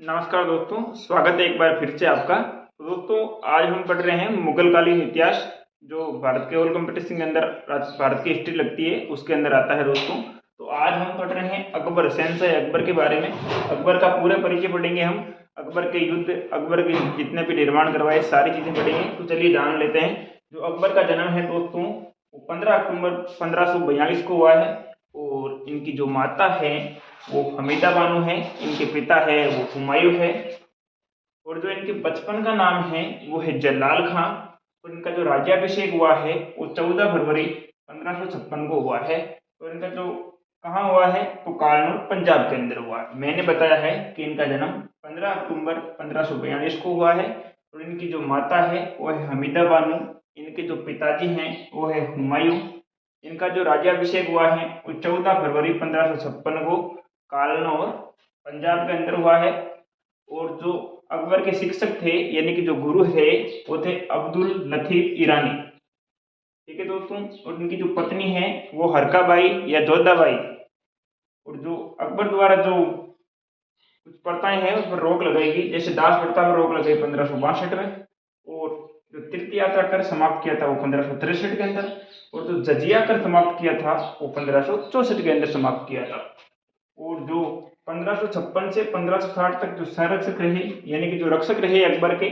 नमस्कार दोस्तों, स्वागत है एक बार फिर से आपका। तो दोस्तों, आज हम पढ़ रहे हैं मुगलकालीन इतिहास, जो भारत के ओल कंपटीशन के अंदर भारत की हिस्ट्री लगती है उसके अंदर आता है दोस्तों। तो आज हम पढ़ रहे हैं अकबर, शहंशाह अकबर के बारे में। अकबर का पूरा परिचय पढ़ेंगे हम, अकबर के युद्ध, अकबर के जितने भी निर्माण करवाए सारी चीजें पढ़ेंगे। तो चलिए जान लेते हैं। जो अकबर का जन्म है दोस्तों, वो 15 अक्टूबर 1542 को हुआ है। और इनकी जो माता है वो हमीदा बानो है, इनके पिता है वो हुमायूं है। और जो इनके बचपन का नाम है वो है जलाल खां। और इनका जो राज्याभिषेक हुआ है वो 14 फरवरी 1556 को हुआ है। और इनका जो कहाँ हुआ है तो कानूर पंजाब के अंदर हुआ है। मैंने बताया है कि इनका जन्म 15 अक्टूबर 1542 को हुआ है। और इनकी जो माता है वो है हमीदा बानो, इनके जो पिताजी हैं वो है हुमायूं। इनका जो राज्याभिषेक हुआ है वो 14 फरवरी 1556 को कानौर पंजाब के अंदर हुआ है। और जो अकबर के शिक्षक थे यानी कि जो गुरु थे वो थे अब्दुल लतीफ ईरानी। ठीक है दोस्तों। और उनकी जो पत्नी है वो हरकाबाई या जोधाबाई। और जो अकबर द्वारा जो कुछ प्रथाएं हैं उस पर रोक लगाई गई, जैसे दास प्रथा पर रोक लगाई 1562 में। और जो तीर्थ यात्रा कर समाप्त किया था वो 1563 के अंदर। और जो जजिया कर समाप्त किया था वो 1564 के अंदर समाप्त किया था। और जो 1556 से 1560 तक जो संरक्षक रहे यानी कि जो रक्षक रहे अकबर के,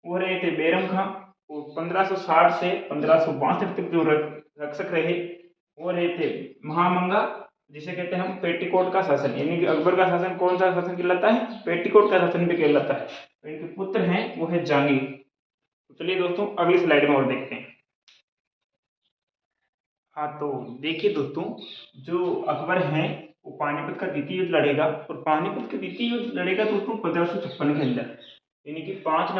वो रहे थे बैरम खां। और 1560 से 1562 तक जो रक्षक रहे वो रहे थे महामंगा, जिसे कहते हैं हम पेटीकोट का शासन। यानी कि अकबर का शासन कौन सा शासन कहलाता है? पेटीकोट का शासन भी कहलाता है। तो इनके पुत्र हैं वो है जहांगीर। तो चलिए दोस्तों अगली स्लाइड में और देखते हैं। हाँ, तो देखिए दोस्तों, जो अकबर हैं वो पानीपत का द्वितीय युद्ध लड़ेगा। और पानीपत का द्वितीय युद्ध लड़ेगा दोस्तों 1556 के अंदर, यानी कि 5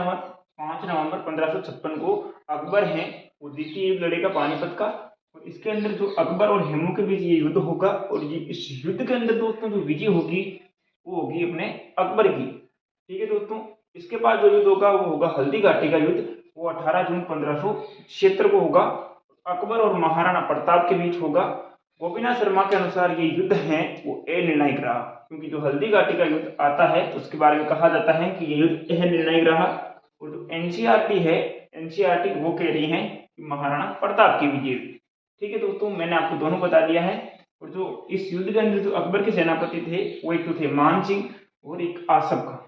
नवंबर 1556 को अकबर हैं वो द्वितीय युद्ध लड़ेगा पानीपत का। और इसके अंदर जो अकबर और हेमू के बीच ये युद्ध होगा। और ये इस युद्ध के अंदर दोस्तों जो विजय होगी वो होगी अपने अकबर की। ठीक है दोस्तों। इसके बाद जो युद्ध होगा वो होगा हल्दी घाटी का युद्ध, वो 18 जून 1576 को होगा। अकबर और महाराणा प्रताप के बीच होगा। गोपीनाथ शर्मा के अनुसार ये युद्ध है वो निर्णायक रहा, क्योंकि जो हल्दी घाटी का युद्ध आता है उसके बारे में कहा जाता है कि ये युद्ध निर्णायक रहा। और जो एनसीईआरटी है, एनसीईआरटी वो कह रही है कि महाराणा प्रताप की विजय हुई। ठीक है दोस्तों, मैंने आपको दोनों बता दिया है। और जो इस युद्ध के अंदर जो अकबर के सेनापति थे वो एक तो थे मान सिंह और एक आसफ खां।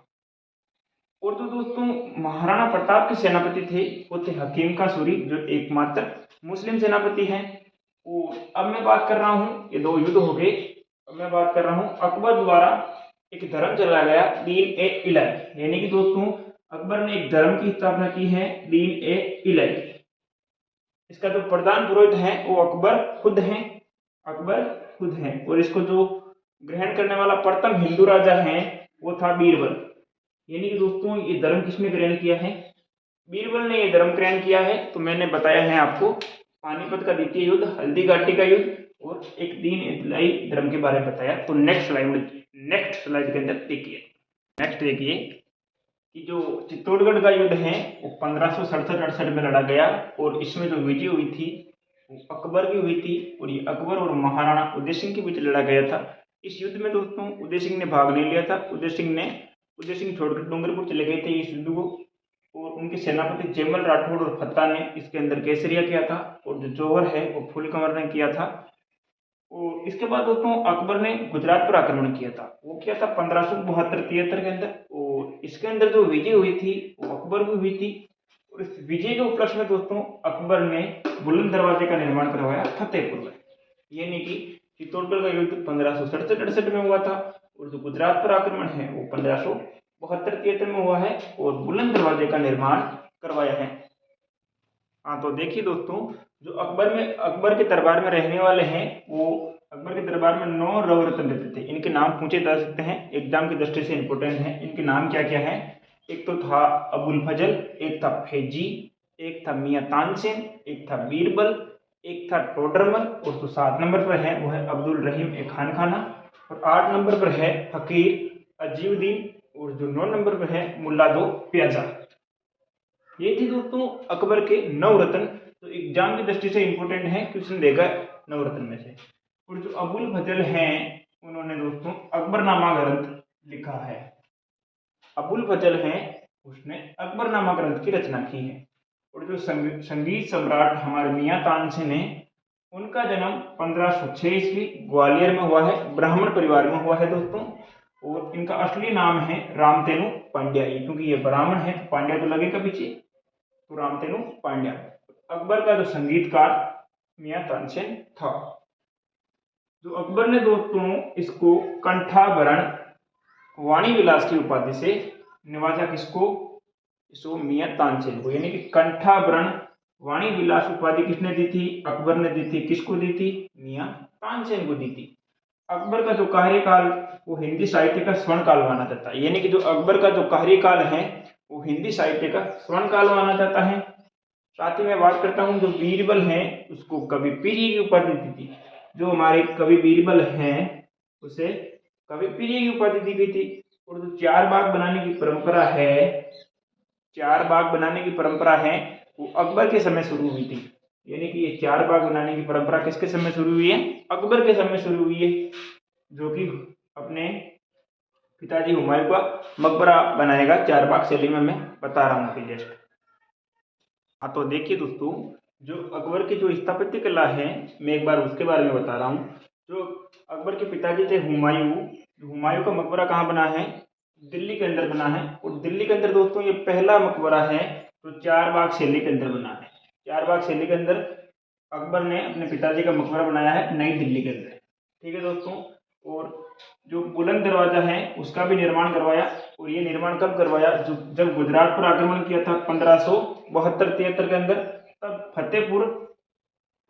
और तो दोस्तों महाराणा प्रताप के सेनापति थे वो थे हकीम का सूरी, जो एकमात्र मुस्लिम सेनापति हैं। और अब मैं बात कर रहा हूँ, ये दो युद्ध हो गए। अब मैं बात कर रहा हूँ अकबर द्वारा एक धर्म चलाया गया दीन ए इलाही, यानी कि दोस्तों अकबर ने एक धर्म की स्थापना की है दीन ए इलाही। इसका जो प्रधान पुरोहित है वो अकबर खुद हैं, अकबर खुद हैं। और इसको जो ग्रहण करने वाला प्रथम हिंदू राजा है वो था बीरबल। यानी कि दोस्तों ये धर्म किसने ग्रहण किया है? बीरबल ने ये धर्म ग्रहण किया है। तो मैंने बताया है आपको पानीपत का द्वितीय युद्ध, हल्दी घाटी का युद्ध और एक दीन इलाही धर्म के बारे में बताया। तो नेक्स्ट स्लाइड के अंदर देखिए, नेक्स्ट देखिए कि जो चित्तौड़गढ़ का युद्ध है वो 1567-68 में लड़ा गया। और इसमें जो विजय हुई थी वो अकबर की हुई थी। और ये अकबर और महाराणा उदय सिंह के बीच लड़ा गया था। इस युद्ध में दोस्तों उदय सिंह ने भाग नहीं लिया था। उदय सिंह छोड़कर डूंगरपुर चले गए थे इस युद्ध को। और उनके सेनापति जयमल राठौड़ और फत्ता ने इसके अंदर केसरिया किया था। और जो जौहर है वो फूल कंवर ने किया था। और इसके बाद दोस्तों अकबर ने गुजरात पर आक्रमण किया था, वो किया था 1572-73 के अंदर। और इसके अंदर जो विजय हुई थी वो अकबर की हुई थी। और इस विजय के उपलक्ष्य में दोस्तों अकबर ने बुलंद दरवाजे का निर्माण करवाया फतेहपुर में। यानी कि चित्तौड़गढ़ का युद्ध 1567-68 में हुआ था। और जो गुजरात पर आक्रमण है वो 1572-73 में हुआ है। और बुलंद दरवाजे का निर्माण करवाया है। हाँ, तो देखिए दोस्तों, जो अकबर के दरबार में रहने वाले हैं वो अकबर के दरबार में 9 रत्न रहते थे। इनके नाम पूछे जा सकते हैं, एग्जाम की दृष्टि से इंपॉर्टेंट है। इनके नाम क्या क्या है? एक तो था अबुल फजल, एक था फैजी, एक था मियाँ तानसेन, एक था बीरबल, एक था टोडरमल। और जो 7 नंबर पर है वो है अब्दुल रहीम ए खान खाना। और 8 नंबर पर है फकीर अजीउद्दीन। और जो 9 नंबर पर है मुल्ला दो प्याजा। ये थी दोस्तों अकबर के 9 रत्न। तो एग्जाम की दृष्टि से इंपॉर्टेंट है, क्वेश्चन देगा 9 रत्न में से। और जो अबुल फजल हैं उन्होंने दोस्तों अकबरनामा ग्रंथ लिखा है। अबुल फजल हैं, उसने अकबरनामा ग्रंथ की रचना की है। और जो संगीत सम्राट हमारे मियाँ तानसेन हैं, उनका जन्म 1506 ईस्वी ग्वालियर में हुआ है, ब्राह्मण परिवार में हुआ है दोस्तों। और इनका असली नाम है रामतेनु पांड्या, क्योंकि ये ब्राह्मण है तो पांड्या तो लगेगा पीछे, तो रामतेनु पांड्या। अकबर का जो संगीतकार मियाँ तानसेन था। जो अकबर ने दोस्तों इसको कंठाभरण वाणी विलास की उपाधि से नवाजा, किसको? इसको मियाँ तानसेन को, यानी कि कंठाभरण वाणी विलास उपाधि किसने दी थी? अकबर ने दी थी। किसको दी थी? मियाँ तानसेन को दी थी। अकबर का जो कार्यकाल वो हिंदी साहित्य का स्वर्ण काल माना जाता है, यानी कि जो अकबर का जो कार्यकाल है वो हिंदी साहित्य का स्वर्ण काल माना जाता है। साथ ही मैं बात करता हूँ जो बीरबल है उसको कवि प्रिय की उपाधि दी थी। जो हमारे कवि बीरबल हैं उसे कवि प्रिय की उपाधि दी गई थी। और जो चार बाग बनाने की परंपरा है, चार बाग बनाने की परंपरा है वो अकबर के समय शुरू हुई थी। यानी कि ये चार बाग बनाने की परंपरा किसके समय शुरू हुई है? अकबर के समय शुरू हुई है, जो कि अपने पिताजी हुमायूं का मकबरा बनाएगा चार बाग शैली में, मैं बता रहा हूँ अभी जस्ट। हाँ तो देखिए दोस्तों, जो अकबर की जो स्थापत्य कला है मैं एक बार उसके बारे में बता रहा हूँ। जो अकबर के पिताजी थे हुमायूं, हुमायूं का मकबरा कहाँ बना है? दिल्ली के अंदर बना है। और दिल्ली के अंदर दोस्तों ये पहला मकबरा है तो चार बाग शैली के अंदर बना है। चार बाग शैली के अंदर अकबर ने अपने पिताजी का मकबरा बनाया है नई दिल्ली के अंदर। ठीक है दोस्तों। और जो बुलंद दरवाजा है उसका भी निर्माण करवाया। और ये निर्माण कब करवाया? जो जब गुजरात पर आक्रमण किया था 1572-73 के अंदर, तब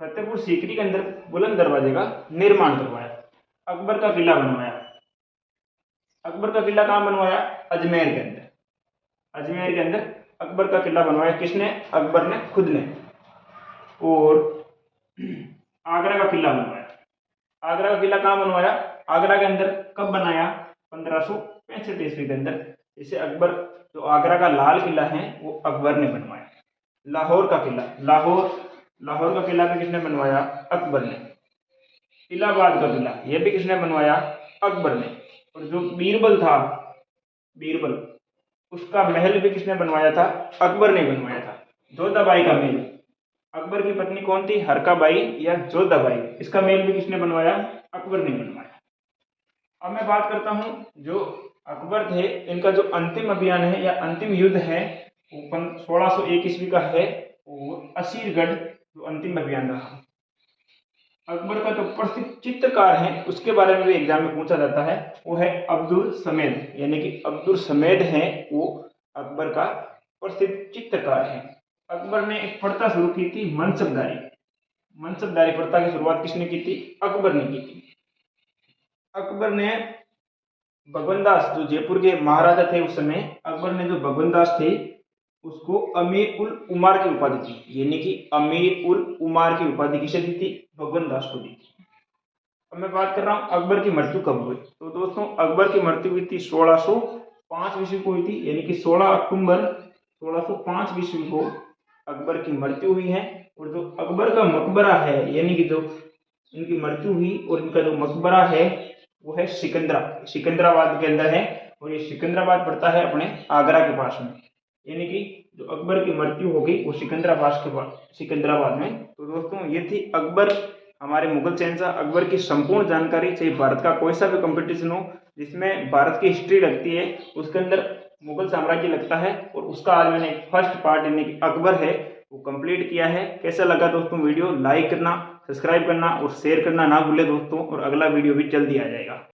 फतेहपुर सीकरी के अंदर बुलंद दरवाजे का निर्माण करवाया। अकबर का किला बनवाया। अकबर का किला कहाँ बनवाया? अजमेर के अंदर। अजमेर के अंदर अकबर का किला बनवाया। किसने? अकबर ने खुद ने। और आगरा का किला बनवाया। आगरा का किला कहाँ बनवाया? आगरा के अंदर। कब बनाया? 1565 ईस्वी के अंदर। इसे अकबर, जो आगरा का लाल किला है वो अकबर ने बनवाया। लाहौर का किला, लाहौर का किला भी किसने बनवाया? अकबर ने। इलाहाबाद का किला यह भी किसने बनवाया? अकबर ने। और जो बीरबल था, बीरबल, उसका महल भी किसने बनवाया था? अकबर ने बनवाया था। जोधाबाई का महल, अकबर की पत्नी कौन थी? हरकाबाई या जोधाबाई, इसका महल भी किसने बनवाया? अकबर ने बनवाया। अब मैं बात करता हूं जो अकबर थे, इनका जो अंतिम अभियान है या अंतिम युद्ध है वो 1601 ईस्वी का है, वो असीरगढ़ जो अंतिम अभियान रहा। अकबर का जो प्रसिद्ध चित्रकार है उसके बारे में भी एग्जाम में पूछा जाता है, वो है अब्दुल समेद, यानी कि अब्दुल समेद है वो अकबर का प्रसिद्ध चित्रकार है। अकबर ने एक प्रथा शुरू की थी मनसबदारी। मनसबदारी प्रथा की शुरुआत किसने की थी? अकबर ने की थी। अकबर ने भगवान दास, जो जयपुर के महाराजा थे उस समय, अकबर ने जो भगवान दास थे उसको अमीर उल उमार की उपाधि दी। यानी कि अमीर उल उमार की उपाधि किसे दी थी? भगवान दास को दी थी। अब मैं बात कर रहा हूँ अकबर की मृत्यु कब हुई। तो दोस्तों अकबर की मृत्यु हुई थी 1605 ईस्वी को हुई थी, यानी कि 16 अक्टूबर 1605 ईस्वी को अकबर की मृत्यु हुई है। और जो अकबर का मकबरा है, यानी कि जो इनकी मृत्यु हुई और इनका जो मकबरा है वो है सिकंदराबाद के अंदर है। और ये सिकंदराबाद पड़ता है अपने आगरा के पास में, यानी कि जो अकबर की मृत्यु हो गई वो सिकंदराबाद में। तो दोस्तों ये थी अकबर, हमारे मुगल शहंशाह अकबर की संपूर्ण जानकारी। चाहे भारत का कोई सा भी कंपटीशन हो जिसमें भारत की हिस्ट्री लगती है उसके अंदर मुगल साम्राज्य लगता है, और उसका आज मैंने फर्स्ट पार्ट यानी कि अकबर है वो कंप्लीट किया है। कैसा लगा दोस्तों वीडियो? लाइक करना, सब्सक्राइब करना और शेयर करना ना भूले दोस्तों, और अगला वीडियो भी जल्दी आ जाएगा।